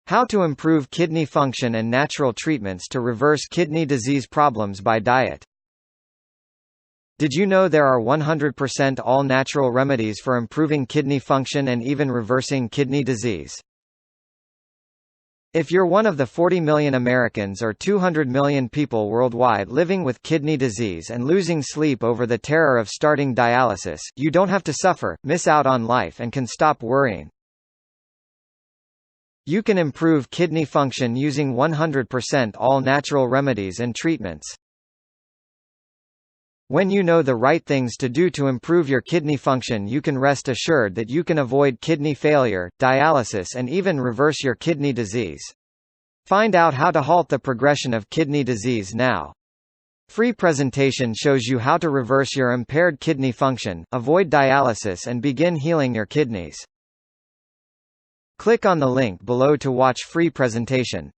How to improve kidney function and natural treatments to reverse kidney disease problems by diet. Did you know there are 100% all-natural remedies for improving kidney function and even reversing kidney disease? If you're one of the 40 million Americans or 200 million people worldwide living with kidney disease and losing sleep over the terror of starting dialysis, you don't have to suffer, miss out on life and can stop worrying. You can improve kidney function using 100% all-natural remedies and treatments. When you know the right things to do to improve your kidney function, you can rest assured that you can avoid kidney failure, dialysis and even reverse your kidney disease. Find out how to halt the progression of kidney disease now. Free presentation shows you how to reverse your impaired kidney function, avoid dialysis and begin healing your kidneys. Click on the link below to watch free presentation.